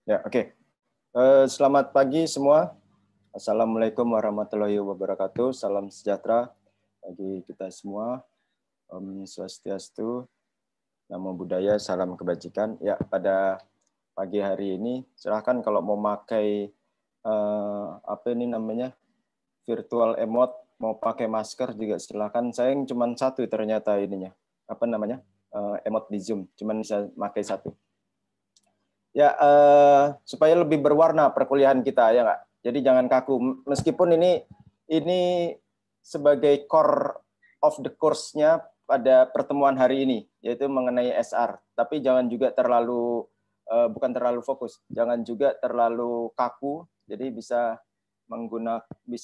Ya, oke. Selamat pagi semua. Assalamualaikum warahmatullahi wabarakatuh. Salam sejahtera bagi kita semua. Om Swastiastu, Namo Buddhaya, salam kebajikan. Ya, pada pagi hari ini silahkan kalau mau pakai apa ini namanya virtual emote, mau pakai masker juga silahkan. Saya yang cuma satu ternyata ininya. Apa namanya? Emote di Zoom, cuma bisa pakai satu. Ya, supaya lebih berwarna perkuliahan kita, ya nggak? Jadi jangan kaku. Meskipun ini sebagai core of the course-nya pada pertemuan hari ini, yaitu mengenai SR. Tapi jangan juga terlalu, bukan terlalu fokus, jangan juga terlalu kaku. Jadi bisa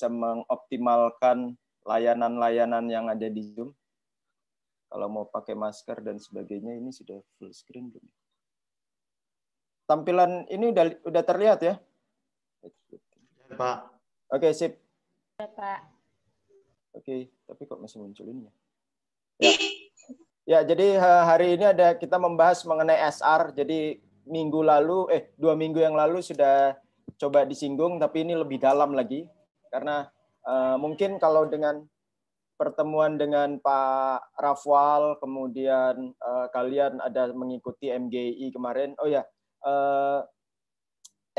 mengoptimalkan layanan-layanan yang ada di Zoom. Kalau mau pakai masker dan sebagainya, ini sudah full screen belum? Tampilan ini udah terlihat ya? Pak. Oke, sip. Ya, Pak. Oke, tapi kok masih muncul ini ya? Ya, jadi hari ini kita membahas mengenai SR. Jadi 2 minggu yang lalu sudah coba disinggung, tapi ini lebih dalam lagi. Karena mungkin kalau dengan pertemuan dengan Pak Rafwal, kemudian kalian ada mengikuti MGI kemarin. Oh ya,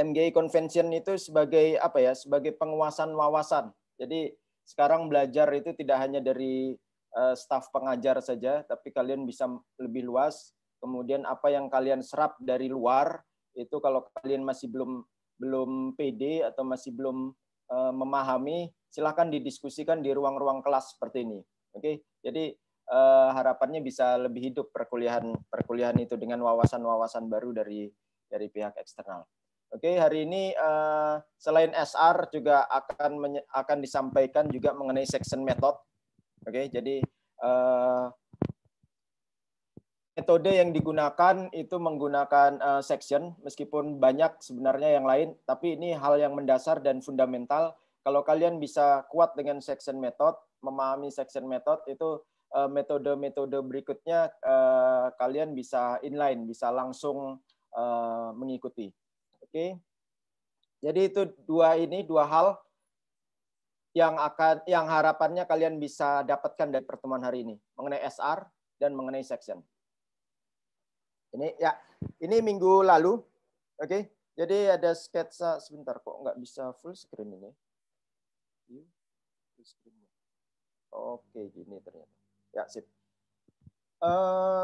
MGI Convention itu sebagai apa ya? Sebagai penguasaan wawasan. Jadi sekarang belajar itu tidak hanya dari staf pengajar saja, tapi kalian bisa lebih luas. Kemudian apa yang kalian serap dari luar itu kalau kalian masih belum pede atau masih belum memahami, silakan didiskusikan di ruang-ruang kelas seperti ini. Oke, jadi harapannya bisa lebih hidup perkuliahan itu dengan wawasan-wawasan baru dari pihak eksternal. Oke, hari ini selain SR juga akan disampaikan juga mengenai section method. Oke, jadi metode yang digunakan itu menggunakan section, meskipun banyak sebenarnya yang lain, tapi ini hal yang mendasar dan fundamental. Kalau kalian bisa kuat dengan section method, memahami section method, itu metode-metode berikutnya kalian bisa inline, bisa langsung mengikuti. Oke, jadi itu dua hal yang harapannya kalian bisa dapatkan dari pertemuan hari ini mengenai SR dan mengenai section. Ini minggu lalu, oke. Jadi ada sketsa sebentar, kok nggak bisa full screen ini. Oke, gini ternyata. Ya, sip.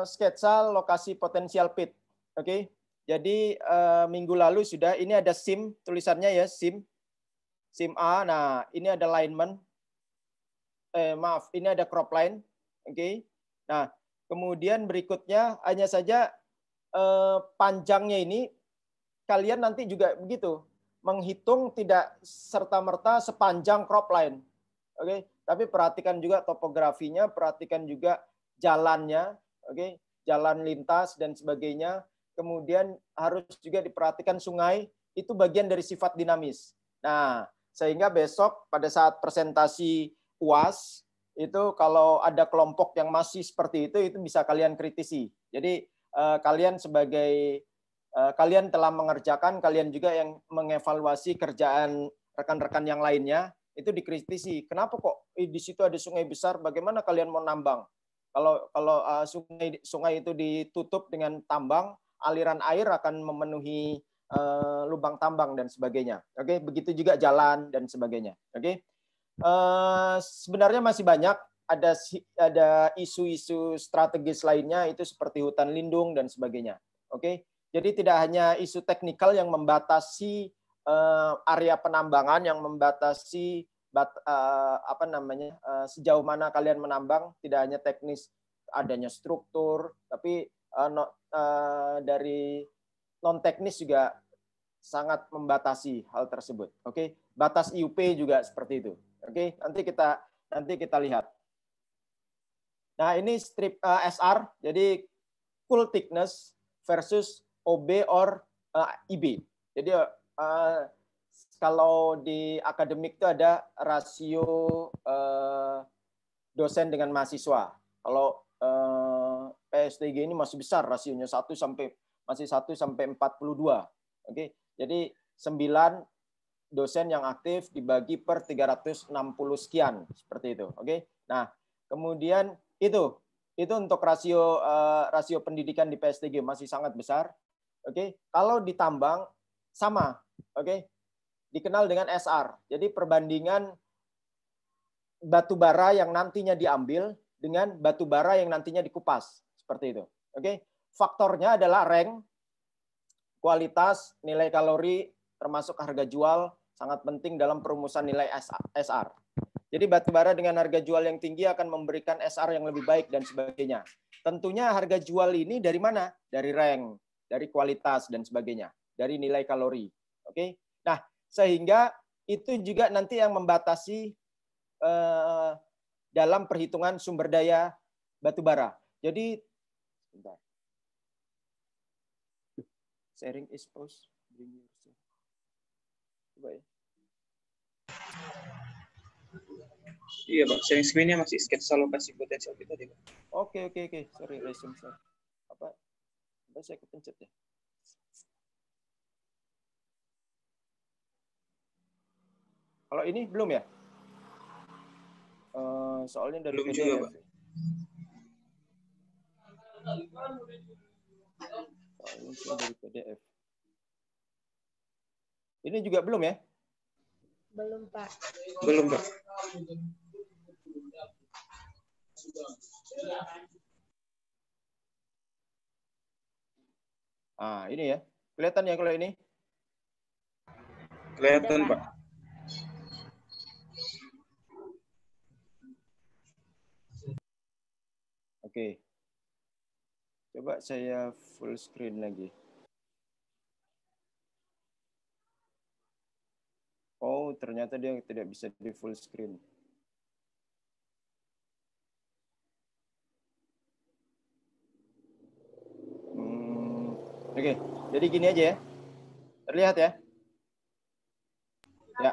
Sketsa lokasi potensial pit, oke. Jadi minggu lalu sudah, ini ada SIM, tulisannya ya, SIM A. Nah, ini ada alignment. Ini ada crop line. Oke. Nah, kemudian berikutnya hanya saja panjangnya ini kalian nanti juga begitu. Menghitung tidak serta-merta sepanjang crop line. Oke, tapi perhatikan juga topografinya, perhatikan juga jalannya, oke, jalan lintas dan sebagainya. Kemudian harus juga diperhatikan sungai, itu bagian dari sifat dinamis. Nah, sehingga besok pada saat presentasi UAS, itu kalau ada kelompok yang masih seperti itu bisa kalian kritisi. Jadi kalian kalian telah mengerjakan, kalian juga yang mengevaluasi kerjaan rekan-rekan yang lainnya, itu dikritisi. Kenapa kok di situ ada sungai besar, bagaimana kalian mau nambang? Kalau sungai itu ditutup dengan tambang, aliran air akan memenuhi lubang tambang dan sebagainya. Oke, begitu juga jalan dan sebagainya. Oke, sebenarnya masih banyak ada isu-isu strategis lainnya itu seperti hutan lindung dan sebagainya. Oke, jadi tidak hanya isu teknikal yang membatasi area penambangan, yang membatasi sejauh mana kalian menambang, tidak hanya teknis adanya struktur, tapi dari non teknis juga sangat membatasi hal tersebut. Oke, batas IUP juga seperti itu. Oke, nanti kita lihat. Nah, ini strip SR, jadi full thickness versus OB or IB. Jadi kalau di akademik itu ada rasio dosen dengan mahasiswa. Kalau PSTG ini masih besar rasionya 1 sampai 42. Oke. Jadi 9 dosen yang aktif dibagi per 360 sekian, seperti itu. Oke. Nah, kemudian itu untuk rasio pendidikan di PSTG masih sangat besar. Oke. Kalau ditambang sama, oke. Dikenal dengan SR. Jadi perbandingan batu bara yang nantinya diambil dengan batu bara yang nantinya dikupas, seperti itu. Oke. Faktornya adalah rank, kualitas, nilai kalori, termasuk harga jual, sangat penting dalam perumusan nilai SR. Jadi batu bara dengan harga jual yang tinggi akan memberikan SR yang lebih baik dan sebagainya. Tentunya harga jual ini dari mana? Dari rank, dari kualitas dan sebagainya, dari nilai kalori. Oke. Nah, sehingga itu juga nanti yang membatasi dalam perhitungan sumber daya batu bara. Jadi sebentar. Sharing is post. Coba ya. Iya, Pak. Sharing screen-nya masih sketsa lokasi potensial kita, Pak. Oke. Sorry, resume. Apa saya kepencet ya? Kalau ini belum ya? Soalnya dari belum PDF. juga, Pak. Soalnya dari PDF. Ini juga belum ya? Belum, Pak. Belum, Pak. Ini ya. Kelihatan ya kalau ini? Kelihatan, Pak. Oke. Coba saya full screen lagi. Oh, ternyata dia tidak bisa di full screen. Oke, jadi gini aja ya. Terlihat ya? Ya.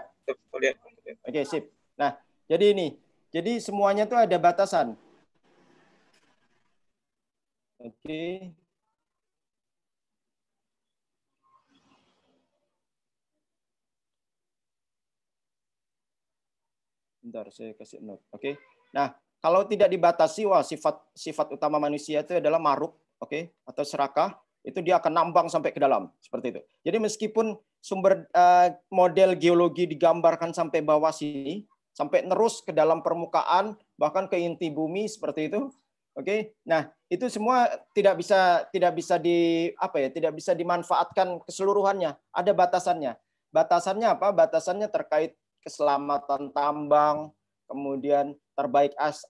Oke, sip. Nah, jadi ini. Jadi semuanya tuh ada batasan. Oke. Bentar, saya kasih note. Oke. Nah, kalau tidak dibatasi, wah sifat utama manusia itu adalah maruk, oke, atau serakah, itu dia akan nambang sampai ke dalam, seperti itu. Jadi meskipun sumber model geologi digambarkan sampai bawah sini, sampai nerus ke dalam permukaan, bahkan ke inti bumi seperti itu. Oke. Nah, itu semua tidak bisa tidak bisa dimanfaatkan keseluruhannya. Ada batasannya. Batasannya apa? Batasannya terkait keselamatan tambang, kemudian terbatas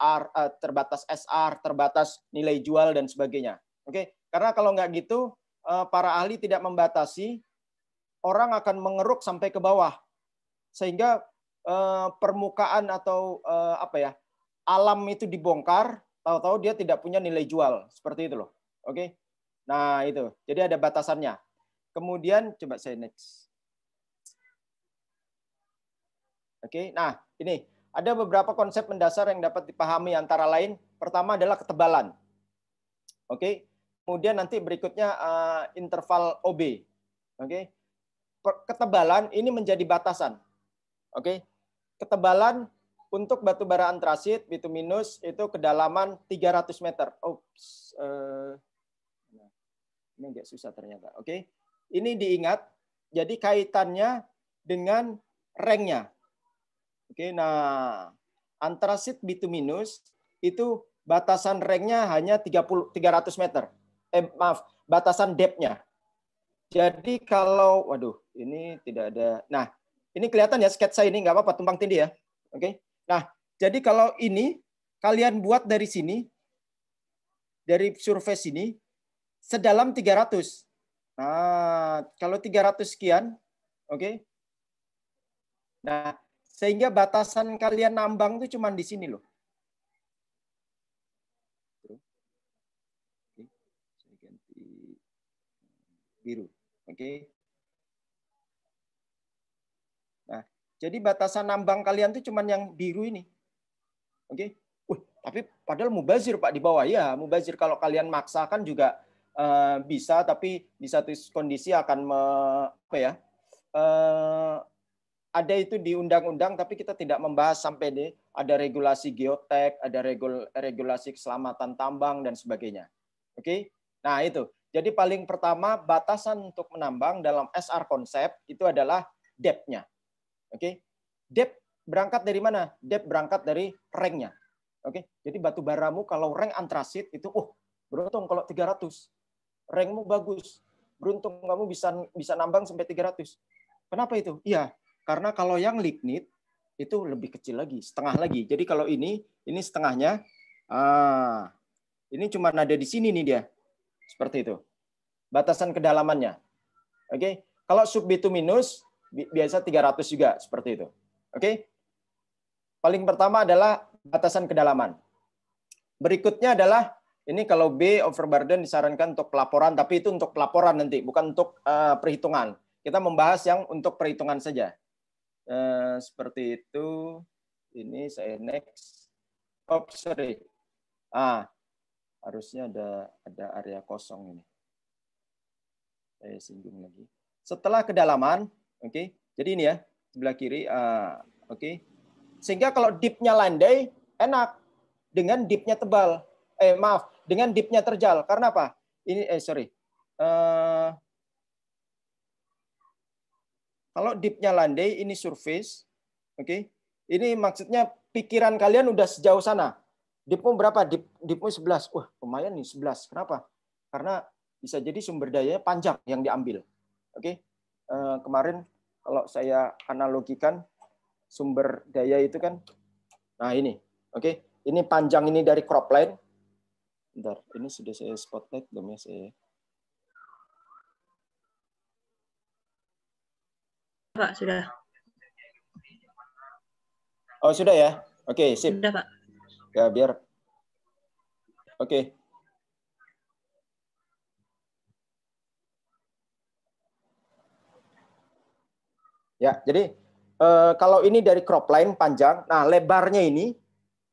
SR, terbatas nilai jual dan sebagainya. Oke. Karena kalau nggak gitu, para ahli tidak membatasi, orang akan mengeruk sampai ke bawah, sehingga permukaan atau alam itu dibongkar, tahu-tahu dia tidak punya nilai jual, seperti itu loh. Oke. Nah itu, jadi ada batasannya. Kemudian coba saya next. Oke. Nah ini ada beberapa konsep mendasar yang dapat dipahami, antara lain pertama adalah ketebalan. Oke. Kemudian nanti berikutnya interval OB. Oke. Ketebalan ini menjadi batasan. Oke. Ketebalan untuk batu bara antrasit bituminus itu kedalaman 300 meter. Ini agak susah ternyata. Oke. Ini diingat, jadi kaitannya dengan ranknya. Oke, nah antrasit bituminus itu batasan ranknya hanya 300 meter. Batasan depth-nya. Jadi kalau, ini tidak ada. Nah, ini kelihatan ya sketsa ini, nggak apa-apa, tumpang tindih ya. Oke. Nah, jadi kalau ini kalian buat dari sini, dari surface ini, sedalam 300. Nah, kalau 300 sekian, oke. Nah, sehingga batasan kalian nambang itu cuma di sini loh. Oke. Saya ganti biru. Oke. Nah, jadi batasan nambang kalian itu cuma yang biru ini. Oke. Tapi padahal mubazir Pak di bawah. Ya, mubazir kalau kalian maksakan juga bisa, tapi di satu kondisi akan ada itu di undang-undang, tapi kita tidak membahas sampai di ada regulasi geotek, ada regulasi keselamatan tambang dan sebagainya. Oke, nah itu. Jadi paling pertama batasan untuk menambang dalam SR konsep itu adalah depth-nya. Oke, depth berangkat dari mana? Depth berangkat dari rank-nya. Oke, jadi batu baramu kalau rank antrasit itu, beruntung kalau 300, rankmu bagus, beruntung kamu bisa nambang sampai 300. Kenapa itu? Iya. Karena kalau yang lignit itu lebih kecil lagi, setengah lagi. Jadi kalau ini setengahnya. Ini cuma ada di sini nih dia. Seperti itu. Batasan kedalamannya. Oke. Kalau subbituminus biasa 300 juga seperti itu. Oke. Paling pertama adalah batasan kedalaman. Berikutnya adalah ini kalau B overburden disarankan untuk pelaporan, tapi itu untuk pelaporan nanti, bukan untuk perhitungan. Kita membahas yang untuk perhitungan saja. Seperti itu. Ini saya next. Sorry. Harusnya ada area kosong ini. Saya singgung lagi. Setelah kedalaman, oke. Jadi ini ya, sebelah kiri. Oke. Sehingga kalau dipnya landai, enak. Dengan dipnya tebal. Dengan dipnya terjal. Karena apa? Ini, kalau dipnya landai, ini surface, oke? Ini maksudnya pikiran kalian udah sejauh sana. Dipmu berapa? Dipmu 11. Wah, lumayan nih 11. Kenapa? Karena bisa jadi sumber dayanya panjang yang diambil. Oke? Kemarin kalau saya analogikan sumber daya itu kan, nah ini, oke? Ini panjang ini dari cropline. Bentar, ini sudah saya spotlight belum ya saya? Pak, sudah. Oh, sudah ya? Oke, sip. Sudah, Pak. Ya, biar. Oke. Ya, jadi kalau ini dari cropline panjang, nah lebarnya ini,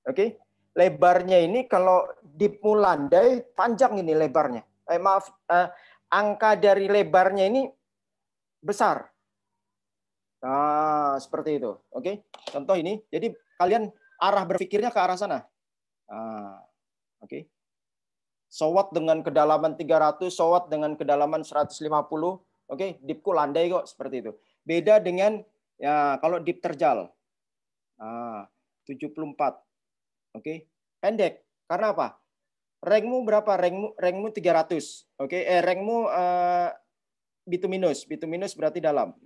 oke? Lebarnya ini kalau dipmu landai, panjang ini lebarnya. Angka dari lebarnya ini besar. Nah, seperti itu. Oke. Contoh ini. Jadi kalian arah berpikirnya ke arah sana. Oke. Sowat dengan kedalaman 300, sowat dengan kedalaman 150. Oke, dipku landai kok seperti itu. Beda dengan ya kalau dip terjal. 74. Oke. Pendek. Karena apa? Rankmu berapa? Rankmu 300. Oke, rankmu bituminus. Bituminus berarti dalam.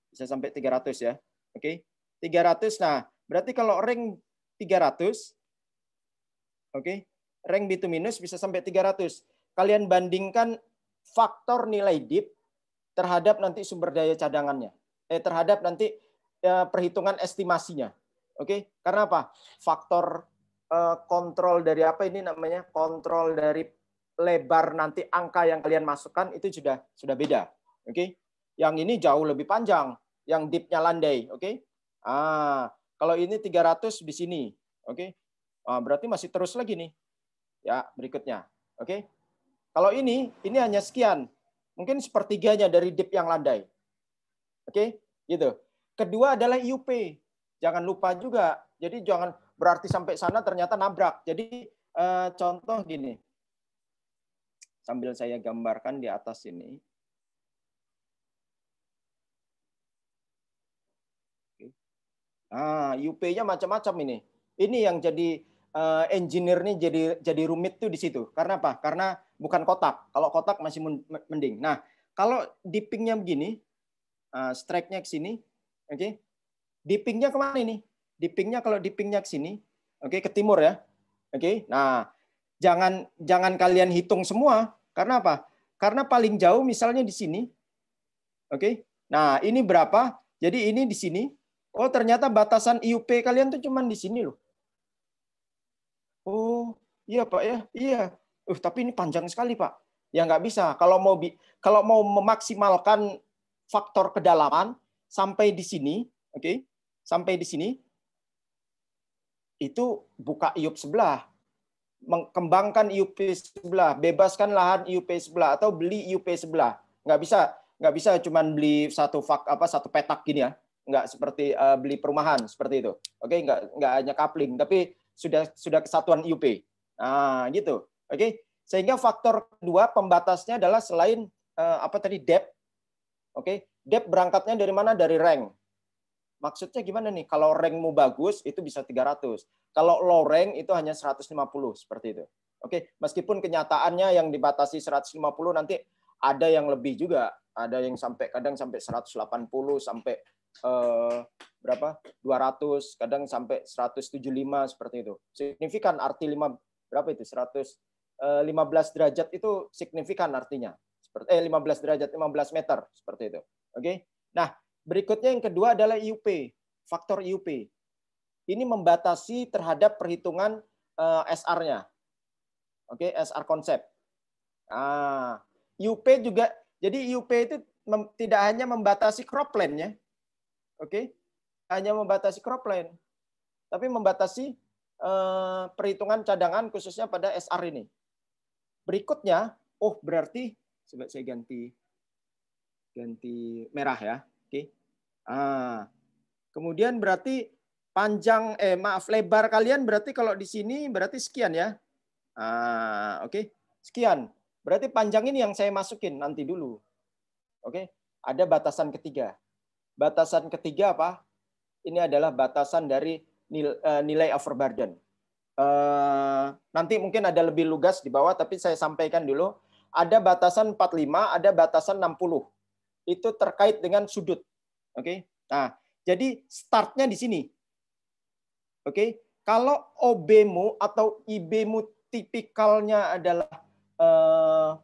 Bisa sampai 300 ya. Oke. 300. Nah, berarti kalau rank 300, oke, rank bituminus bisa sampai 300. Kalian bandingkan faktor nilai dip terhadap nanti sumber daya cadangannya. Terhadap nanti perhitungan estimasinya. Oke. Karena apa? Faktor kontrol dari apa ini namanya? Kontrol dari lebar nanti angka yang kalian masukkan itu sudah beda. Oke. Yang ini jauh lebih panjang. Yang dipnya landai, oke? Kalau ini 300 di sini, oke? Berarti masih terus lagi nih. Ya, berikutnya, oke? Kalau ini hanya sekian. Mungkin sepertiganya dari dip yang landai. Oke? Gitu. Kedua adalah IUP. Jangan lupa juga. Jadi jangan berarti sampai sana ternyata nabrak. Jadi contoh gini. Sambil saya gambarkan di atas ini. IUP-nya macam-macam ini. Ini yang jadi engineer nih jadi rumit tuh di situ. Karena apa? Karena bukan kotak. Kalau kotak masih mending. Nah, kalau dipping-nya begini, strike-nya ke sini, oke? Dipping-nya kemana ini? Dipping-nya kalau dipping-nya ke sini, oke, ke timur ya. Oke. Nah, jangan kalian hitung semua. Karena apa? Karena paling jauh misalnya di sini. Oke. Nah, ini berapa? Jadi ini di sini. Oh, ternyata batasan IUP kalian tuh cuman di sini loh. Oh, iya Pak ya. Iya. Tapi ini panjang sekali Pak. Ya nggak bisa. Kalau mau memaksimalkan faktor kedalaman sampai di sini, oke? Sampai di sini itu buka IUP sebelah. Mengembangkan IUP sebelah, bebaskan lahan IUP sebelah atau beli IUP sebelah. Nggak bisa. nggak bisa cuman beli satu satu petak gini ya, nggak seperti beli perumahan seperti itu. Oke, nggak hanya coupling, tapi sudah kesatuan IUP. Nah, gitu. Oke, sehingga faktor kedua pembatasnya adalah selain depth. Oke, depth berangkatnya dari mana? Dari rank. Maksudnya gimana nih? Kalau rankmu bagus itu bisa 300. Kalau low rank itu hanya 150 seperti itu. Oke, meskipun kenyataannya yang dibatasi 150 nanti ada yang lebih juga, ada yang kadang sampai 180 sampai berapa? 200, kadang sampai 175 seperti itu. Signifikan arti berapa itu? 115 derajat itu signifikan artinya. 15 derajat 15 meter seperti itu. Oke. Nah, berikutnya yang kedua adalah IUP, faktor IUP. Ini membatasi terhadap perhitungan SR-nya. Oke, SR konsep. Nah, IUP juga, jadi IUP itu tidak hanya membatasi cropland-nya. Oke, hanya membatasi cropland, tapi membatasi perhitungan cadangan khususnya pada SR ini. Berikutnya, berarti coba saya ganti merah ya. Oke. Kemudian berarti lebar kalian berarti kalau di sini berarti sekian ya. Oke. Sekian. Berarti panjang ini yang saya masukin nanti dulu. Oke. Ada batasan ketiga. Batasan ketiga apa? Ini adalah batasan dari nilai overburden. Nanti mungkin ada lebih lugas di bawah, tapi saya sampaikan dulu. Ada batasan 45, ada batasan 60. Itu terkait dengan sudut. Oke. Nah, jadi startnya di sini. Oke. Kalau OB-mu atau IB-mu tipikalnya adalah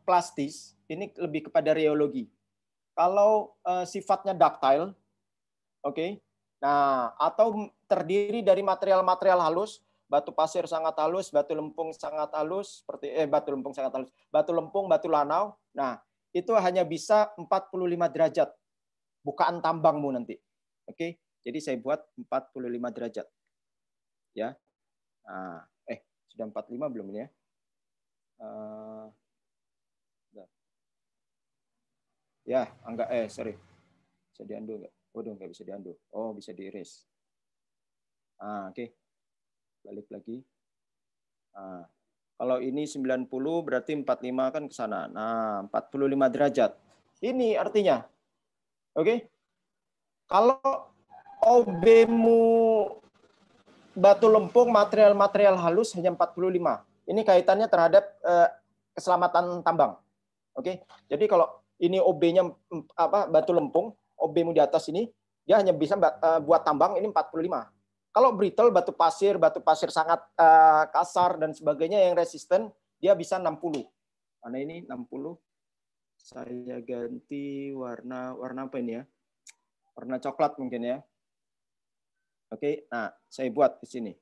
plastis, ini lebih kepada rheologi. Kalau sifatnya ductile, oke. Nah, atau terdiri dari material-material halus, batu pasir sangat halus, batu lempung sangat halus, batu lempung, batu lanau. Nah, itu hanya bisa 45 derajat. Bukaan tambangmu nanti. Oke, jadi saya buat 45 derajat. Ya. Nah, sudah 45 belum ini ya? Ya, enggak sorry. Bisa diunduh enggak? Enggak bisa diunduh. Oh, bisa di-erase. Oke. Balik lagi. Kalau ini 90 berarti 45 kan ke sana. Nah, 45 derajat. Ini artinya. Oke. Kalau OB-mu batu lempung material-material halus hanya 45. Ini kaitannya terhadap keselamatan tambang. Oke. Jadi kalau ini OB-nya batu lempung, OB-mu di atas ini dia hanya bisa buat tambang ini 45. Kalau brittle, batu pasir sangat kasar dan sebagainya yang resisten, dia bisa 60. Mana ini 60? Saya ganti warna apa ini ya? Warna coklat mungkin ya. Oke, nah saya buat di sini.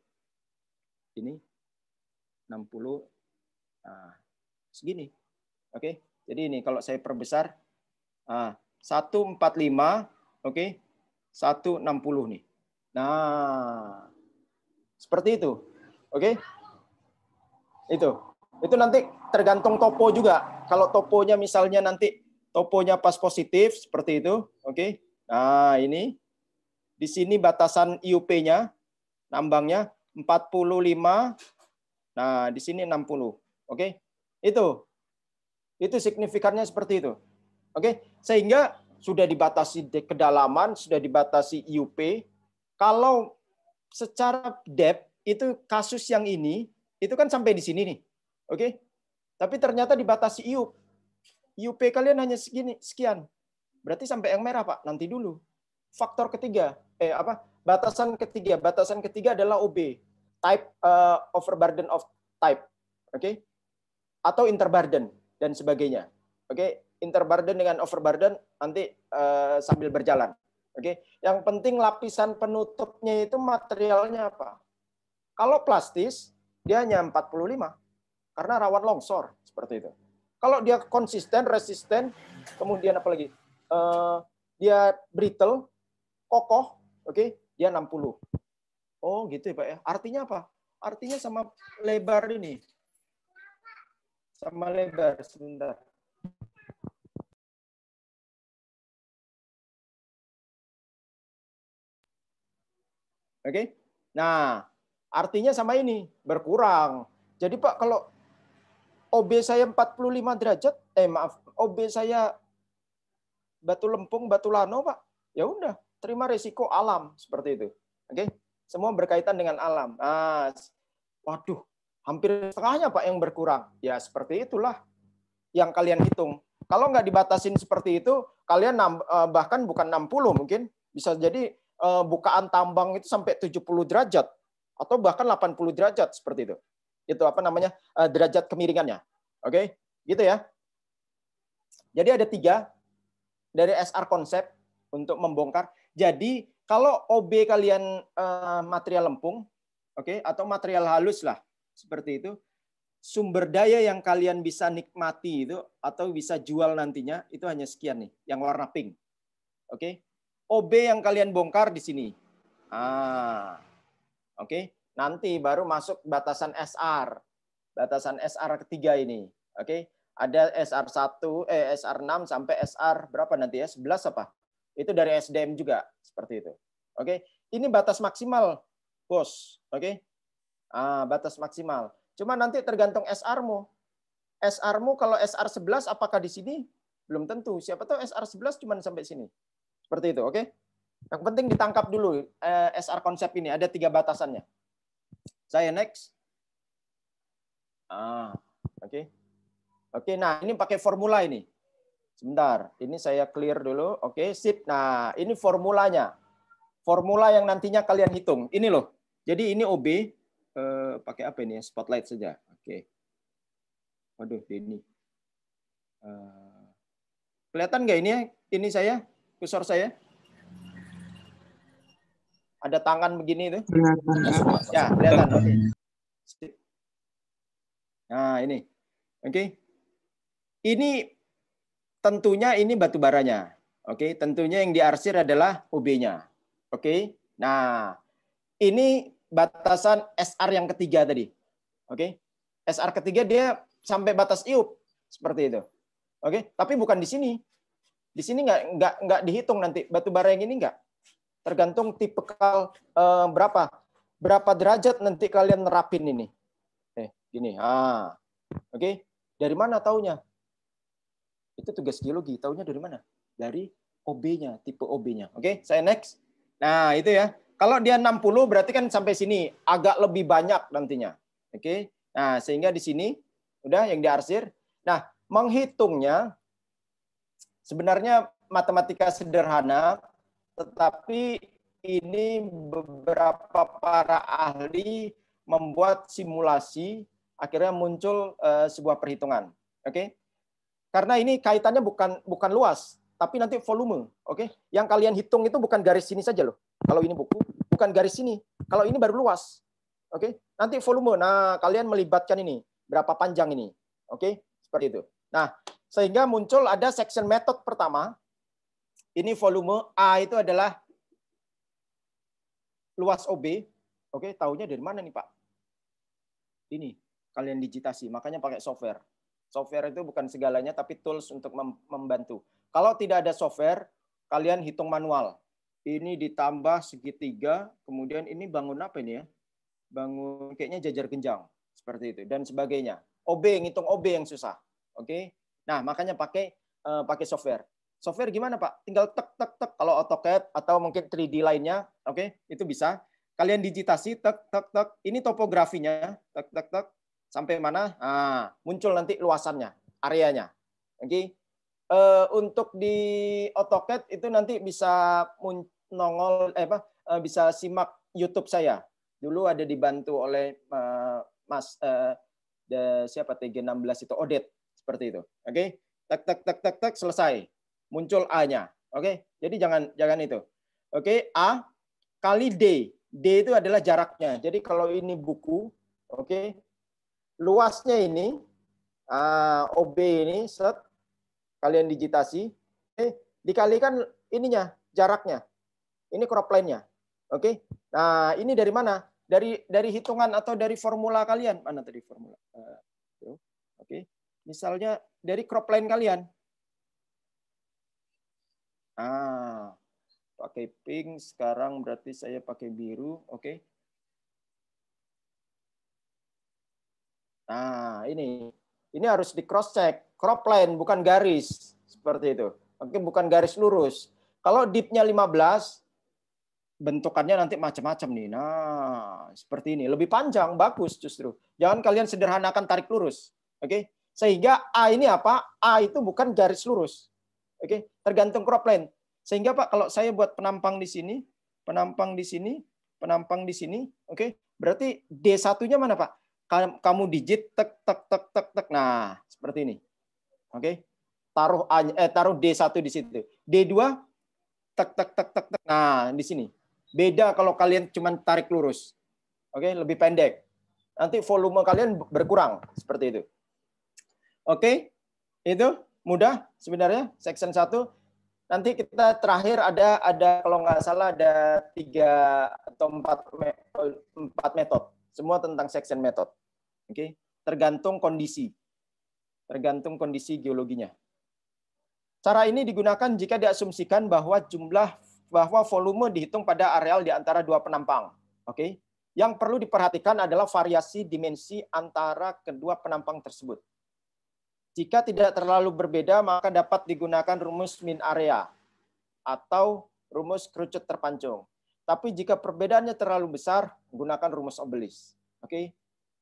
Ini 60. Nah, segini. Oke. Jadi ini kalau saya perbesar 145, oke. 160 nih. Nah, seperti itu. Oke. Itu nanti tergantung topo juga. Kalau toponya misalnya nanti toponya pas positif seperti itu, oke. Nah, ini di sini batasan IUP-nya nambangnya 45. Nah, di sini 60. Oke. Itu signifikannya seperti itu. Oke. Sehingga sudah dibatasi kedalaman, sudah dibatasi IUP. Kalau secara depth itu kasus yang ini itu kan sampai di sini nih. Oke. Tapi ternyata dibatasi IUP. IUP kalian hanya sekian. Berarti sampai yang merah, Pak. Nanti dulu. Faktor ketiga, batasan ketiga adalah OB, type overburden of type. Oke. Atau interburden dan sebagainya. Oke, interburden dengan overburden nanti sambil berjalan. Oke. Yang penting lapisan penutupnya itu materialnya apa? Kalau plastis dia hanya 45 karena rawan longsor seperti itu. Kalau dia konsisten, resisten, kemudian apa lagi? Dia brittle, kokoh, oke, dia 60. Oh, gitu ya, Pak ya. Artinya apa? Artinya sama lebar ini. Sama lebar sebentar. Oke. Nah, artinya sama ini, berkurang. Jadi Pak, kalau OB saya 45 derajat, OB saya batu lempung, batu lano, Pak. Ya udah, terima resiko alam seperti itu. Oke. Semua berkaitan dengan alam. Nah, waduh, hampir setengahnya Pak yang berkurang. Ya seperti itulah yang kalian hitung. Kalau nggak dibatasin seperti itu, kalian bahkan bukan 60 mungkin, bisa jadi bukaan tambang itu sampai 70 derajat atau bahkan 80 derajat seperti itu. Itu apa namanya? Derajat kemiringannya. Oke, gitu ya. Jadi ada 3 dari SR konsep untuk membongkar. Jadi kalau OB kalian material lempung, oke, atau material halus lah seperti itu, sumber daya yang kalian bisa nikmati itu atau bisa jual nantinya itu hanya sekian nih, yang warna pink. Oke. OB yang kalian bongkar di sini. Oke. Nanti baru masuk batasan SR. Batasan SR ketiga ini. Oke. Ada SR1, SR6 sampai SR berapa nanti ya? 11 apa? Itu dari SDM juga seperti itu. Oke. Ini batas maksimal, Bos. Oke. Batas maksimal. Cuma nanti tergantung SR-mu. SR-mu kalau SR11 apakah di sini? Belum tentu. Siapa tahu SR11 cuma sampai sini. Seperti itu, oke? Yang penting ditangkap dulu SR konsep ini. Ada 3 batasannya. Saya next. Oke. Oke, nah ini pakai formula ini. Sebentar, ini saya clear dulu. Oke, sip. Nah, ini formulanya. Formula yang nantinya kalian hitung. Ini loh. Jadi ini OB. Pakai apa ini? Spotlight saja. Oke. Waduh, ini. Kelihatan nggak ini ya? Ini saya, kursor saya. Ada tangan begini itu. Kelihatan. Ya, kelihatan. Oke. Nah, ini. Oke. Ini tentunya ini batu baranya. Oke, tentunya yang diarsir adalah OB-nya. Oke. Nah, ini batasan SR yang ketiga tadi. Oke. SR ketiga dia sampai batas IUP seperti itu. Oke, tapi bukan di sini. Di sini nggak dihitung nanti batu bara yang ini nggak. Tergantung tipikal berapa derajat nanti kalian nerapin ini. Gini. Oke. Dari mana taunya? Itu tugas geologi. Taunya dari mana? Dari OB-nya, tipe OB-nya. Oke, saya next. Nah, itu ya. Kalau dia 60 berarti kan sampai sini agak lebih banyak nantinya. Oke. Nah, sehingga di sini udah yang diarsir. Nah, menghitungnya sebenarnya matematika sederhana, tetapi ini beberapa para ahli membuat simulasi, akhirnya muncul sebuah perhitungan. Oke. Karena ini kaitannya bukan luas, tapi nanti volume. Oke. Yang kalian hitung itu bukan garis sini saja loh. Kalau ini buku, bukan garis sini. Kalau ini baru luas. Oke. Nanti volume. Nah, kalian melibatkan ini. Berapa panjang ini. Oke. Seperti itu. Nah, sehingga muncul ada section method pertama. Ini volume A itu adalah luas OB. Oke, taunya dari mana nih, Pak? Ini, kalian digitasi. Makanya pakai software. Software itu bukan segalanya, tapi tools untuk membantu. Kalau tidak ada software, kalian hitung manual. Ini ditambah segitiga, kemudian ini bangun apa ini ya? Bangun kayaknya jajar genjang. Seperti itu, dan sebagainya. Ngitung OB yang susah. Oke. Nah, makanya pakai software. Software gimana, Pak? Tinggal tek tek tek kalau AutoCAD atau mungkin 3D lainnya, oke, itu bisa. Kalian digitasi tek tek tek. Ini topografinya, tek tek tek sampai mana? Muncul nanti luasannya, areanya. Oke. Untuk di AutoCAD itu nanti bisa nongol bisa simak YouTube saya. Dulu ada dibantu oleh Mas siapa TG16 itu Odet seperti itu. Oke. Tek tek tek tek tek selesai. Muncul A-nya. Oke. Jadi jangan itu. Oke, A kali D. D itu adalah jaraknya. Jadi kalau ini buku, oke. Luasnya ini OB ini set kalian digitasi, dikalikan ininya jaraknya. Ini crop line-nya. Oke. Nah, ini dari mana? Dari hitungan atau dari formula kalian? Mana tadi formula? Oke. Misalnya dari crop line kalian. pakai pink, sekarang berarti saya pakai biru, oke. Nah, ini harus di cross check, crop line bukan garis seperti itu. Oke, bukan garis lurus. Kalau dipnya 15, bentukannya nanti macam-macam nih. Nah, seperti ini, lebih panjang, bagus justru. Jangan kalian sederhanakan tarik lurus. Oke. Sehingga A ini apa? A itu bukan garis lurus. Oke, tergantung crop line. Sehingga Pak, kalau saya buat penampang di sini, penampang di sini, penampang di sini, oke. Berarti D1-nya mana, Pak? Kamu digit tek tek tek tek tek. Nah, seperti ini. Oke. Taruh D1 di situ. D2 tek tek tek tek tek. Nah, di sini. Beda kalau kalian cuma tarik lurus. Oke, lebih pendek. Nanti volume kalian berkurang seperti itu. Oke. Itu mudah sebenarnya section 1. Nanti kita terakhir ada kalau nggak salah ada 3 atau 4 metode. Semua tentang section method. Oke, tergantung kondisi. Tergantung kondisi geologinya. Cara ini digunakan jika diasumsikan bahwa volume dihitung pada areal di antara 2 penampang. Oke. Yang perlu diperhatikan adalah variasi dimensi antara kedua penampang tersebut. Jika tidak terlalu berbeda, maka dapat digunakan rumus min area atau rumus kerucut terpancung. Tapi jika perbedaannya terlalu besar, gunakan rumus obelis. Oke,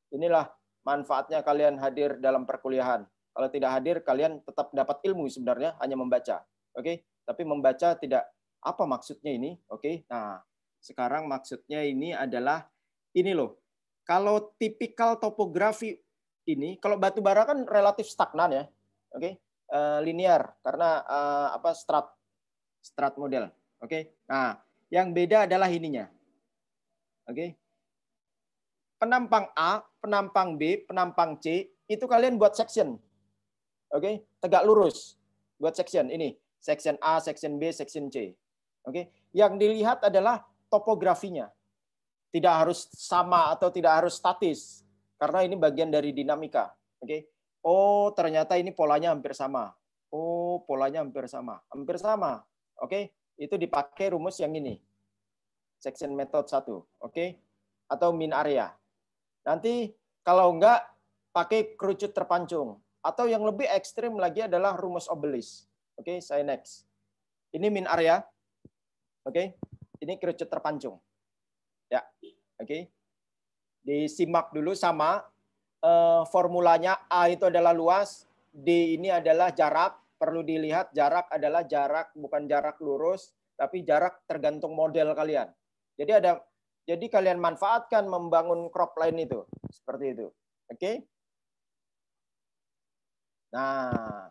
inilah manfaatnya kalian hadir dalam perkuliahan. Kalau tidak hadir, kalian tetap dapat ilmu sebenarnya, hanya membaca. Oke, tapi membaca tidak apa maksudnya ini. Oke, nah sekarang maksudnya ini adalah ini loh. Kalau tipikal topografi ini, kalau batu bara kan relatif stagnan ya, oke, linear karena strat model, oke. Nah, yang beda adalah ininya, oke. Penampang A, penampang B, penampang C itu kalian buat section, oke, tegak lurus, buat section ini, section A, section B, section C, oke. Yang dilihat adalah topografinya, tidak harus sama atau tidak harus statis. Karena ini bagian dari dinamika. Oke. Oh, ternyata ini polanya hampir sama. Oh, polanya hampir sama. Hampir sama. Oke. Itu dipakai rumus yang ini. Section method 1. Oke. Atau min area. Nanti kalau enggak pakai kerucut terpancung. Atau yang lebih ekstrim lagi adalah rumus obelis. Oke, saya next. Ini min area. Oke. Ini kerucut terpancung. Ya. Oke. Disimak dulu sama formulanya. A itu adalah luas, D ini adalah jarak. Perlu dilihat jarak adalah jarak, bukan jarak lurus, tapi jarak tergantung model kalian. Jadi kalian manfaatkan membangun crop line itu seperti itu. Oke? Nah,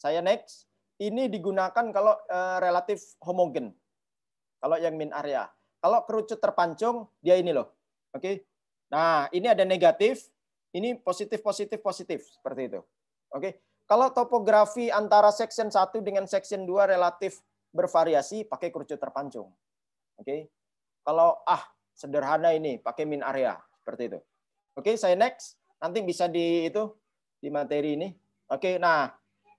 saya next. Ini digunakan kalau relatif homogen. Kalau yang min area. Kalau kerucut terpancung, dia ini loh. Oke. Nah, ini ada negatif, ini positif, positif, positif. Seperti itu. Oke. Kalau topografi antara section 1 dengan section 2 relatif bervariasi, pakai kerucut terpancung. Oke. Kalau sederhana ini, pakai min area. Seperti itu. Oke, saya next. Nanti bisa di materi ini. Oke, nah,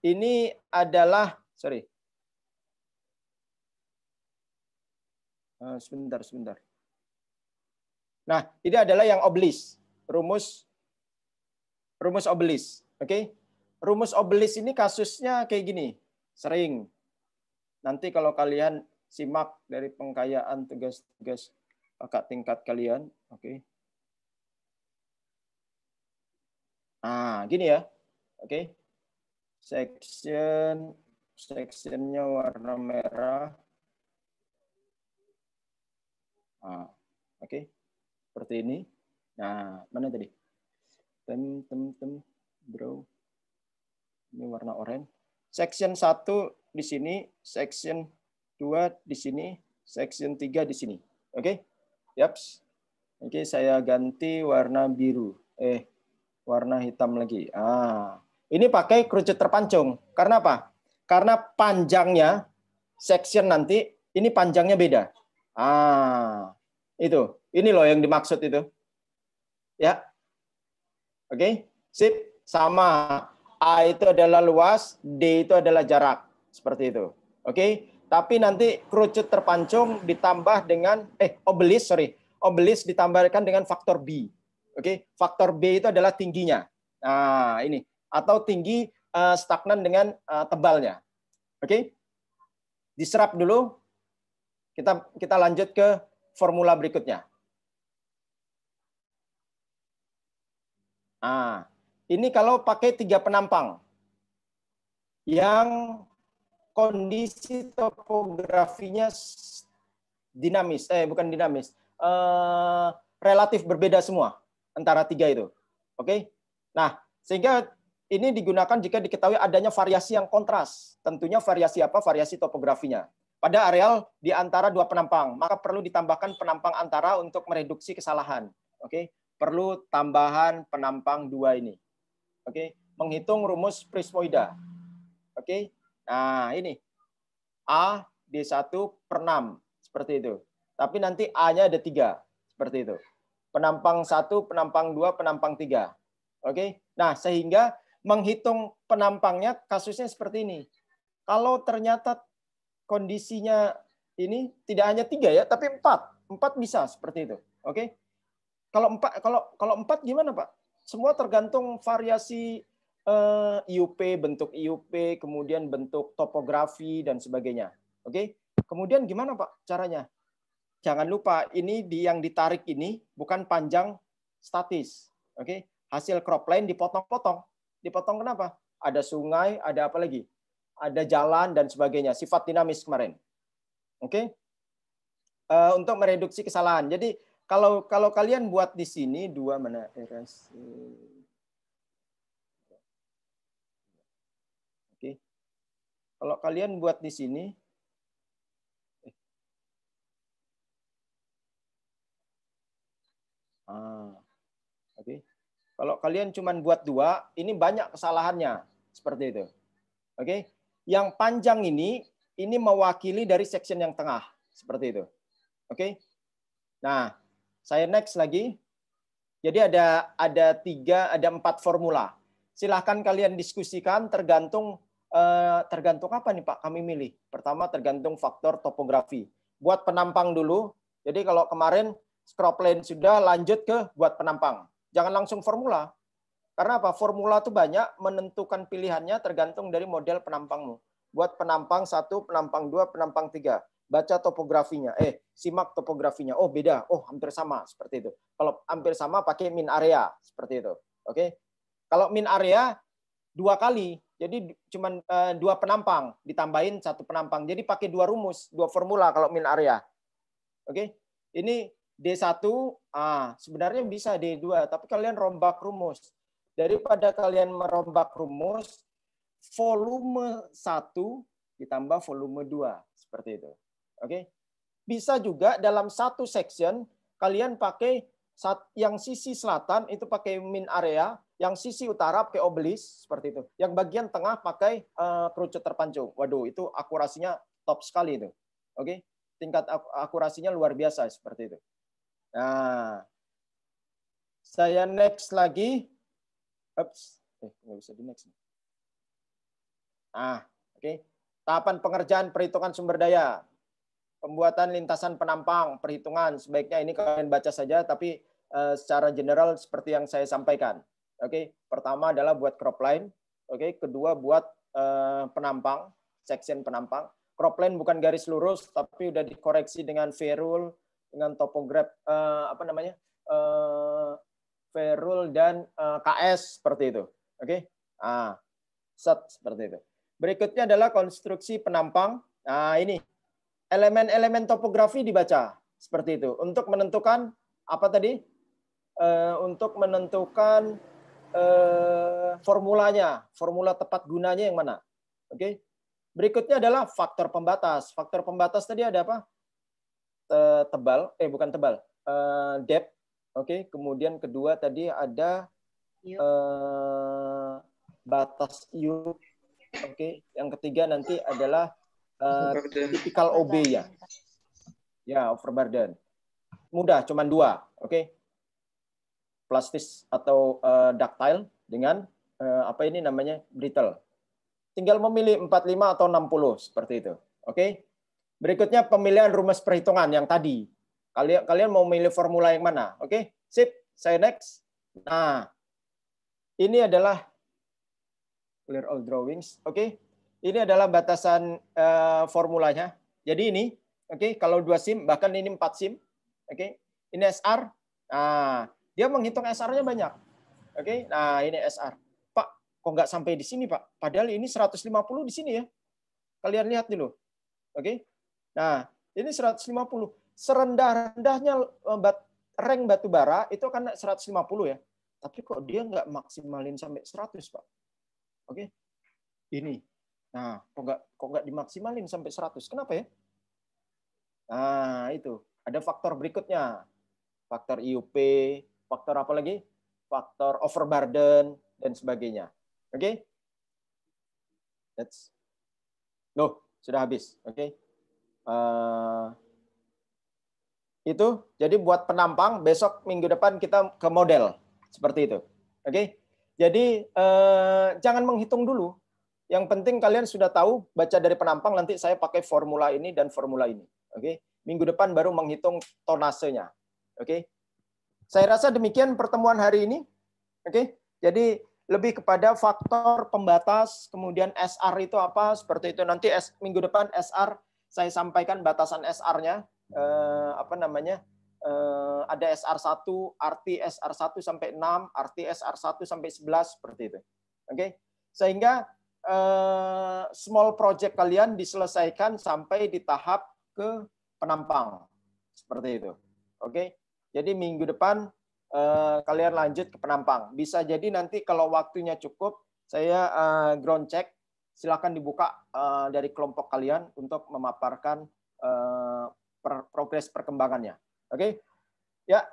ini adalah, sebentar. Nah, ini adalah yang obelis, rumus obelis. Oke. Rumus obelis ini kasusnya kayak gini. Sering. Nanti kalau kalian simak dari pengkayaan tugas-tugas kakak tingkat kalian, oke. Nah, gini ya. Oke. Sectionnya warna merah. Nah, oke. Seperti ini. Nah, mana tadi? Bro. Ini warna oranye. Section 1 di sini, section 2 di sini, section 3 di sini. Oke? Yaps. Oke, saya ganti warna biru. Warna hitam lagi. Ini pakai kerucut terpancung. Karena apa? Karena panjangnya section nanti ini panjangnya beda. Itu. Ini loh yang dimaksud itu. Ya. Oke, sip. Sama. A itu adalah luas, D itu adalah jarak. Seperti itu. Oke. Tapi nanti kerucut terpancung ditambah dengan obelis ditambahkan dengan faktor B. Oke, faktor B itu adalah tingginya. Nah, ini atau tinggi stagnan dengan tebalnya. Oke. Diserap dulu. Kita lanjut ke formula berikutnya. Nah, ini kalau pakai 3 penampang yang kondisi topografinya dinamis, bukan dinamis, relatif berbeda semua antara 3 itu. Oke. Nah, sehingga ini digunakan jika diketahui adanya variasi yang kontras. Tentunya variasi apa? Variasi topografinya. Pada areal di antara 2 penampang, maka perlu ditambahkan penampang antara untuk mereduksi kesalahan. Oke. Perlu tambahan penampang 2 ini. Oke. Menghitung rumus prismoida. Oke. Nah, ini A D1 per 6 seperti itu. Tapi nanti A-nya ada 3 seperti itu. Penampang 1, penampang 2, penampang 3. Oke. Nah, sehingga menghitung penampangnya kasusnya seperti ini. Kalau ternyata kondisinya ini tidak hanya 3 ya, tapi 4. 4 bisa seperti itu. Oke. Kalau 4 gimana, Pak? Semua tergantung variasi IUP, bentuk IUP, kemudian bentuk topografi dan sebagainya. Oke. Kemudian gimana, Pak, caranya? Jangan lupa ini yang ditarik ini bukan panjang statis. Oke. Hasil cropline dipotong-potong. Dipotong kenapa? Ada sungai, ada apa lagi? Ada jalan dan sebagainya. Sifat dinamis kemarin. Oke. Untuk mereduksi kesalahan. Jadi kalau kalian buat di sini 2 mana? Oke. Kalau kalian buat di sini oke. Kalau kalian cuma buat 2, ini banyak kesalahannya seperti itu. Oke. Yang panjang ini mewakili dari section yang tengah seperti itu. Oke. Nah, saya next lagi. Jadi ada 4 formula. Silahkan kalian diskusikan tergantung apa nih Pak kami milih. Pertama tergantung faktor topografi. Buat penampang dulu. Jadi kalau kemarin cropline sudah, lanjut ke buat penampang. Jangan langsung formula. Karena apa? Formula itu banyak, menentukan pilihannya tergantung dari model penampangmu. Buat penampang 1, penampang 2, penampang 3. Baca topografinya. Simak topografinya. Oh, beda. Oh, hampir sama. Seperti itu. Kalau hampir sama, pakai min area. Seperti itu. Oke. Kalau min area, 2 kali. Jadi cuma 2 penampang. Ditambahin 1 penampang. Jadi pakai 2 rumus. 2 formula kalau min area. Oke. Ini D1, sebenarnya bisa D2, tapi kalian rombak rumus. Daripada kalian merombak rumus, volume 1 ditambah volume 2. Seperti itu. Oke. Bisa juga dalam satu section, kalian pakai yang sisi selatan itu pakai min area, yang sisi utara pakai obelis, seperti itu. Yang bagian tengah pakai kerucut terpancung. Waduh, itu akurasinya top sekali itu. Oke. Tingkat akurasinya luar biasa seperti itu. Nah, saya next lagi. Nggak bisa di next. Oke. Tahapan pengerjaan perhitungan sumber daya. Pembuatan lintasan penampang, perhitungan. Sebaiknya ini kalian baca saja, tapi secara general seperti yang saya sampaikan. Oke. Pertama adalah buat cropline. Oke. Kedua buat penampang, section penampang. Cropline bukan garis lurus, tapi udah dikoreksi dengan V-rule, dengan topograf V-rule dan KS seperti itu. Oke. Seperti itu. Berikutnya adalah konstruksi penampang. Nah, ini elemen-elemen topografi dibaca seperti itu untuk menentukan apa tadi? Untuk menentukan formulanya, formula tepat gunanya yang mana. Oke. Berikutnya adalah faktor pembatas. Faktor pembatas tadi ada apa? Tebal, bukan tebal, depth. Oke. Kemudian kedua tadi ada batas U. Oke. Yang ketiga nanti adalah tipikal OB ya. Ya, overburden. Mudah, cuma 2. Oke. Plastis atau ductile dengan apa ini namanya? Brittle. Tinggal memilih 45 atau 60 seperti itu. Oke. Berikutnya pemilihan rumus perhitungan yang tadi. Kalian mau milih formula yang mana? Oke, sip. Saya next. Nah, ini adalah clear all drawings. Oke, ini adalah batasan formulanya. Jadi ini, oke, kalau 2 SIM, bahkan ini 4 SIM. Oke, ini SR. Nah, dia menghitung SR-nya banyak. Oke, nah ini SR. Pak, kok nggak sampai di sini, Pak? Padahal ini 150 di sini ya. Kalian lihat dulu. Oke. Nah, ini 150. Serendah-rendahnya rank batu bara itu kan 150 ya. Tapi kok dia nggak maksimalin sampai 100, Pak? Oke. Ini. Nah, kok nggak dimaksimalin sampai 100? Kenapa ya? Nah, itu. Ada faktor berikutnya. Faktor IUP, faktor apa lagi? Faktor overburden dan sebagainya. Oke? Loh, sudah habis. Oke. Itu jadi buat penampang, besok minggu depan kita ke model seperti itu. Oke. Jadi jangan menghitung dulu. Yang penting kalian sudah tahu baca dari penampang, nanti saya pakai formula ini dan formula ini. Oke. Minggu depan baru menghitung tonasenya. Oke. Saya rasa demikian pertemuan hari ini. Oke. Jadi lebih kepada faktor pembatas, kemudian SR itu apa, seperti itu. Nanti minggu depan SR saya sampaikan batasan SR-nya. Ada SR1, RT SR1 sampai 6, RT SR1 sampai 11 seperti itu. Oke. Sehingga small project kalian diselesaikan sampai di tahap ke penampang. Seperti itu. Oke. Jadi minggu depan kalian lanjut ke penampang. Bisa jadi nanti kalau waktunya cukup saya ground check, silakan dibuka dari kelompok kalian untuk memaparkan progres perkembangannya. Oke. Ya,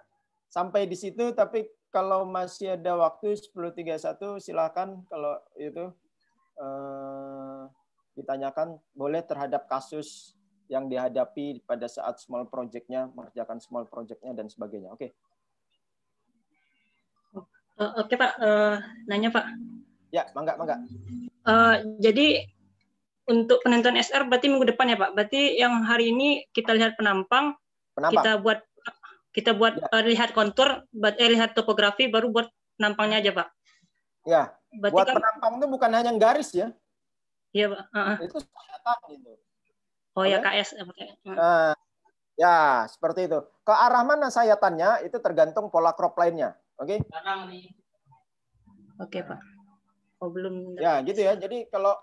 sampai di situ, tapi kalau masih ada waktu 10.31 silakan kalau itu ditanyakan, boleh terhadap kasus yang dihadapi pada saat small project-nya, mengerjakan small project-nya dan sebagainya. Oke. Oke, Pak, nanya, Pak. Ya, mangga. Jadi untuk penentuan SR berarti minggu depan ya, Pak. Berarti yang hari ini kita lihat penampang. kita buat ya. Lihat kontur, lihat topografi, baru buat penampangnya aja, Pak. Ya. Berarti buat penampang itu bukan hanya garis ya. Iya, Pak. Itu sayatan gitu. Oh ya, KS. Ya, seperti itu. Ke arah mana sayatannya itu tergantung pola crop line-nya. Oke? Oke, Pak. Oh, belum. Ya, gitu ya. Jadi kalau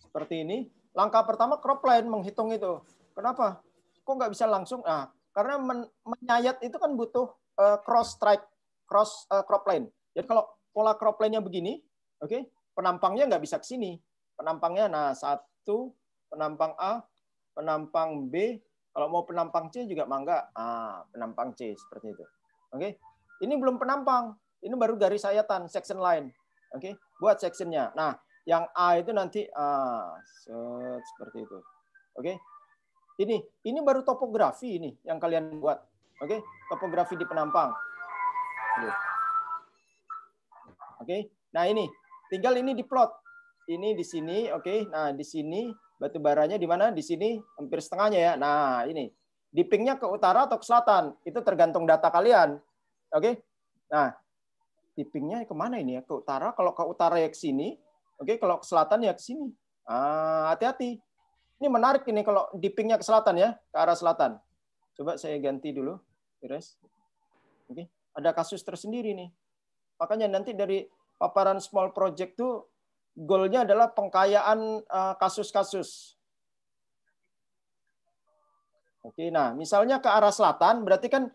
seperti ini, langkah pertama crop line menghitung itu. Kenapa? Kok nggak bisa langsung? Nah, karena menyayat itu kan butuh cross crop line. Jadi kalau pola crop line-nya begini, oke, penampangnya nggak bisa ke sini. Penampangnya, nah, 1, penampang A, penampang B, kalau mau penampang C juga mangga. Penampang C, seperti itu. Oke, ini belum penampang. Ini baru garis sayatan, section line. Oke, buat sectionnya. Nah, yang A itu nanti seperti itu. Oke, ini baru topografi ini yang kalian buat. Oke, topografi di penampang. Oke, nah ini tinggal ini diplot. Ini di sini, oke. Nah, di sini batu baranya di mana? Di sini hampir setengahnya ya. Nah, ini dippingnya ke utara atau ke selatan? Itu tergantung data kalian. Oke. Nah, dippingnya kemana ini ya? Ke utara. Kalau ke utara ya ke sini. Oke. Kalau ke selatan ya ke sini. Hati-hati. Ini menarik ini kalau dippingnya ke selatan ya, ke arah selatan. Coba saya ganti dulu. Beres. Oke. Ada kasus tersendiri nih. Makanya nanti dari paparan small project tuh goalnya adalah pengkayaan kasus-kasus. Oke, nah misalnya ke arah selatan, berarti kan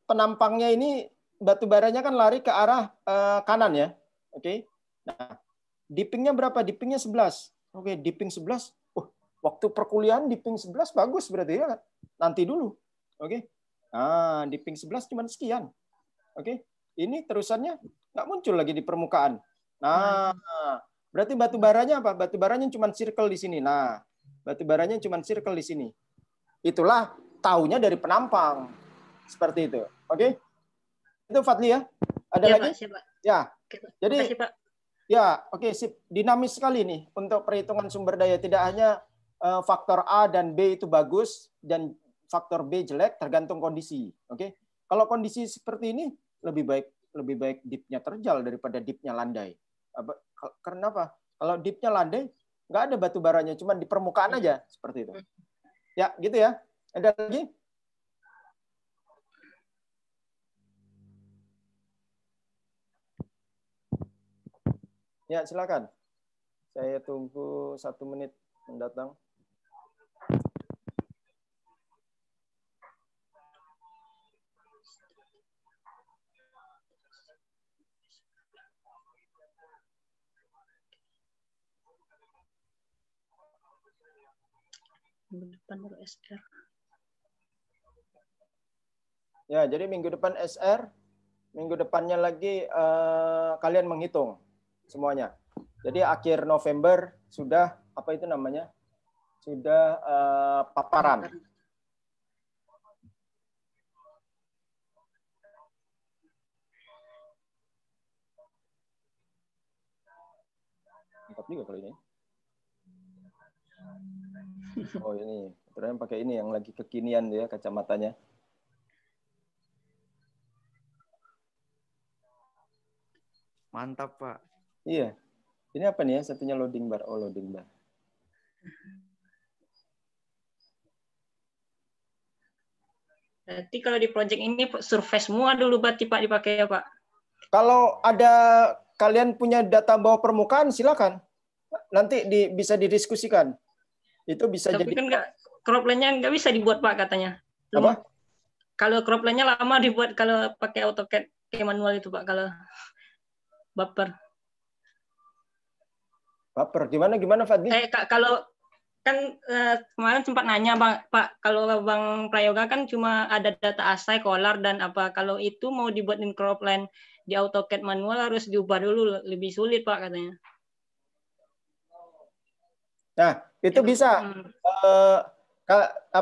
penampangnya ini batu baranya kan lari ke arah kanan ya. Oke, nah dippingnya berapa? Dippingnya 11. Oke, dipping 11. Waktu perkuliahan dipping 11 bagus berarti ya. Nanti dulu. Oke, nah dipping 11 cuma sekian. Oke, ini terusannya nggak muncul lagi di permukaan. Nah, berarti batu baranya apa? Batu baranya cuma circle di sini. Nah, batu baranya cuma circle di sini. Itulah taunya dari penampang. Seperti itu. Oke? Itu Fadli ya? Ada ya, lagi? Pak, siapa? Ya. Oke, jadi makasih, Pak. Ya, oke, sip. Dinamis sekali nih untuk perhitungan sumber daya. Tidak hanya faktor A dan B itu bagus dan faktor B jelek, tergantung kondisi. Oke, kalau kondisi seperti ini lebih baik dipnya terjal daripada dipnya landai. Karena apa? Kalau dipnya landai, nggak ada batu baranya, cuma di permukaan aja seperti itu. Ya, gitu ya. Ada lagi? Ya, silakan. Saya tunggu 1 menit mendatang. Minggu depan baru SR. Ya, jadi minggu depan SR, minggu depannya lagi kalian menghitung semuanya. Jadi akhir November sudah apa itu namanya? Sudah paparan. Mantap juga kalau ini. Oh ini, ternyata pakai ini yang lagi kekinian ya kacamatanya. Mantap, Pak. Iya. Ini apa nih ya? Satunya loading bar. Oh, loading bar. Berarti kalau di project ini survei semua dulu berarti Pak dipakai ya Pak? Kalau ada kalian punya data bawah permukaan, silakan. Nanti bisa didiskusikan. Itu bisa tapi jadi. Kan cropland-nya nggak bisa dibuat Pak katanya. Apa? Kalau cropland-nya lama dibuat kalau pakai AutoCAD kayak manual itu Pak, kalau baper. Baper. Gimana Fadli? Kalau kan kemarin sempat nanya Pak, kalau Bang Prayoga kan cuma ada data ASCII, Color dan apa. Kalau itu mau dibuatin cropland di AutoCAD manual harus diubah dulu, lebih sulit Pak katanya. Nah, itu bisa.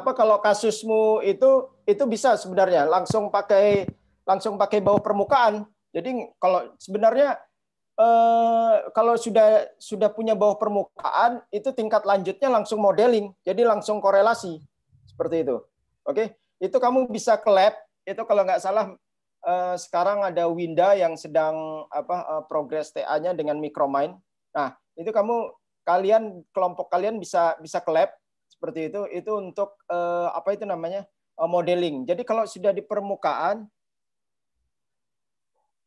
Kalau kasusmu itu bisa sebenarnya langsung pakai bawah permukaan. Jadi kalau sebenarnya kalau sudah punya bawah permukaan, itu tingkat lanjutnya langsung modeling, jadi langsung korelasi seperti itu. Oke, itu kamu bisa ke lab. Itu kalau nggak salah sekarang ada Winda yang sedang progres TA-nya dengan Micromine. Nah, itu kelompok kalian bisa ke lab seperti itu untuk modeling. Jadi kalau sudah di permukaan,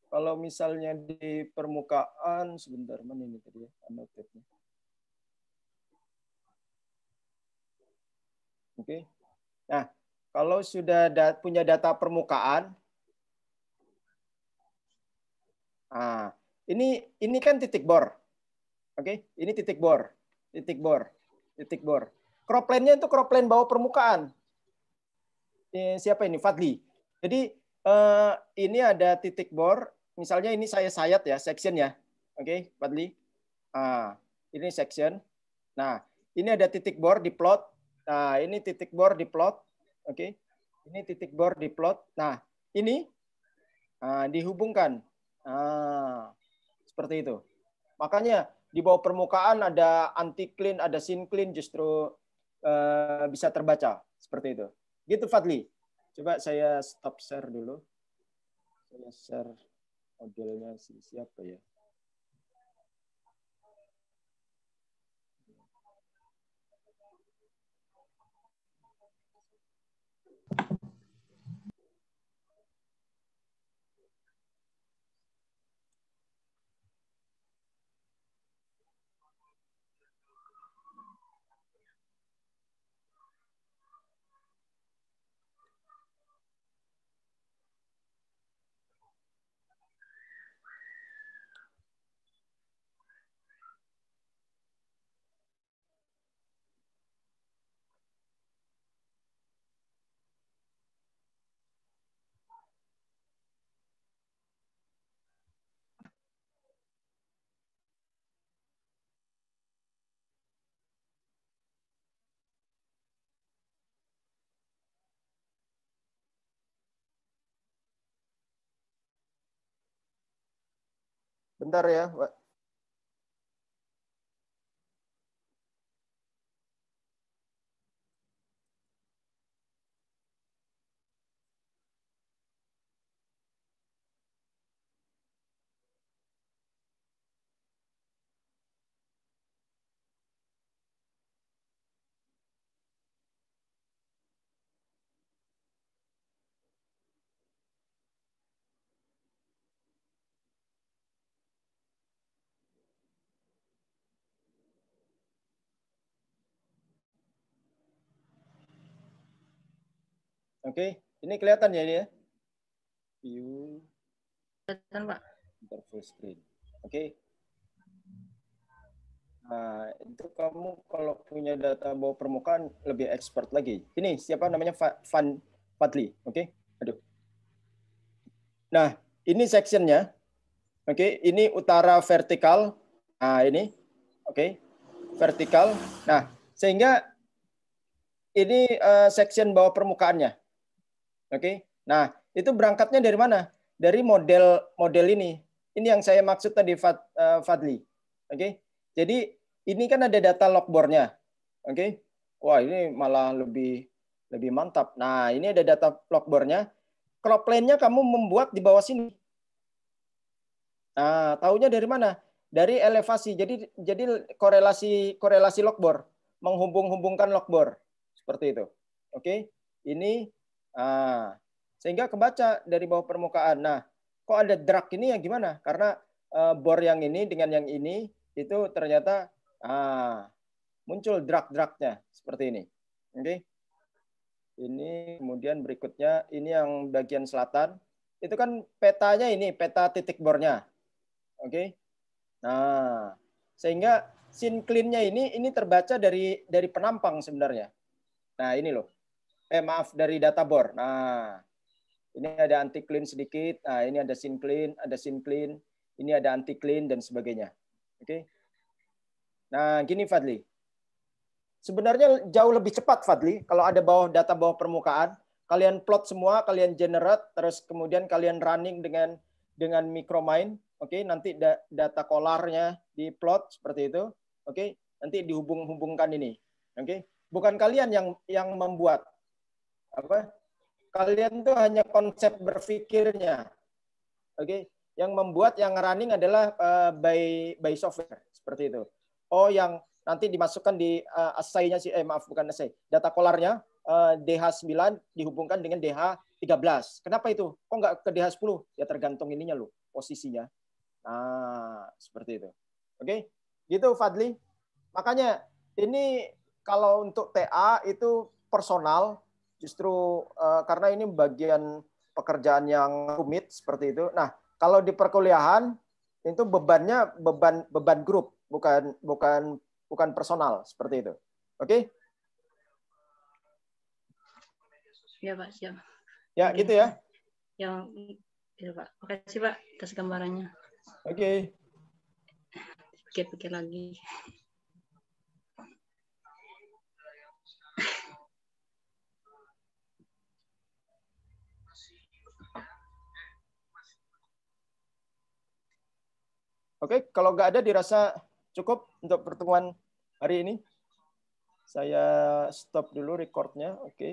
kalau misalnya di permukaan, sebentar, mana ini tadi ya, annotate-nya. Oke. Nah, kalau sudah punya data permukaan, nah, ini kan titik bor. Oke, ini titik bor. Cropland-nya itu cropland bawah permukaan. Siapa ini? Fadli. Jadi ini ada titik bor. Misalnya ini saya sayat ya, section ya. Oke, Fadli. Ini section. Nah, ini ada titik bor di plot. Nah, ini titik bor di plot. Oke. Ini titik bor di plot. Nah, ini dihubungkan. Seperti itu. Makanya di bawah permukaan ada anti-clean, ada syncline, justru bisa terbaca. Seperti itu. Gitu, Fadli. Coba saya stop share dulu. Saya share modelnya siapa ya? Bentar ya, Pak. Oke, ini kelihatan ya ini ya. View. Kelihatan, Pak. Full screen. Oke. Nah, itu kamu kalau punya data bawah permukaan lebih expert lagi. Ini siapa namanya? Fadli. Oke. Aduh. Nah, ini sectionnya. Oke, ini utara vertikal. Nah, ini. Oke. Vertikal. Nah, sehingga ini section bawah permukaannya. Oke. Nah, itu berangkatnya dari mana? Dari model ini. Ini yang saya maksud tadi Fadli. Oke. Jadi ini kan ada data logboardnya. Oke. Wah, ini malah lebih mantap. Nah, ini ada data logboardnya. Crop plane-nya kamu membuat di bawah sini. Nah, taunya dari mana? Dari elevasi. Jadi korelasi logboard, menghubung-hubungkan logboard seperti itu. Oke. Ini sehingga kebaca dari bawah permukaan. Nah, kok ada drag ini ya gimana? Karena bor yang ini dengan yang ini itu ternyata muncul drag-dragnya seperti ini. Oke. Ini kemudian berikutnya ini yang bagian selatan. Itu kan petanya ini, peta titik bornya. Oke. Nah, sehingga sincline-nya ini terbaca dari penampang sebenarnya. Nah, ini loh. Maaf, dari data bor. Nah, ini ada anti-clean sedikit. Nah, ini ada syncline, ini ada anti-clean dan sebagainya. Oke. Nah, gini Fadli. Sebenarnya jauh lebih cepat Fadli kalau ada data bawah permukaan, kalian plot semua, kalian generate, terus kemudian kalian running dengan micromine, oke, nanti data kolarnya diplot seperti itu, oke, nanti dihubung-hubungkan ini, oke. Bukan kalian yang membuat, apa? Kalian itu hanya konsep berpikirnya, oke. Yang membuat, yang running adalah by software seperti itu. Oh, yang nanti dimasukkan di assay-nya bukan assay, data kolarnya DH9 dihubungkan dengan DH13. Kenapa itu? Kok nggak ke DH10? Ya tergantung ininya loh, posisinya. Nah, seperti itu. Oke, gitu Fadli. Makanya ini kalau untuk TA itu personal, justru karena ini bagian pekerjaan yang rumit seperti itu. Nah, kalau di perkuliahan itu bebannya beban grup, bukan personal seperti itu. Oke? Ya, Pak, siap. Ya, gitu ya. Yang itu, Pak. Makasih, Pak, atas gambarannya. Oke. Pikir-pikir lagi. Oke, kalau nggak ada dirasa cukup untuk pertemuan hari ini. Saya stop dulu recordnya. Oke.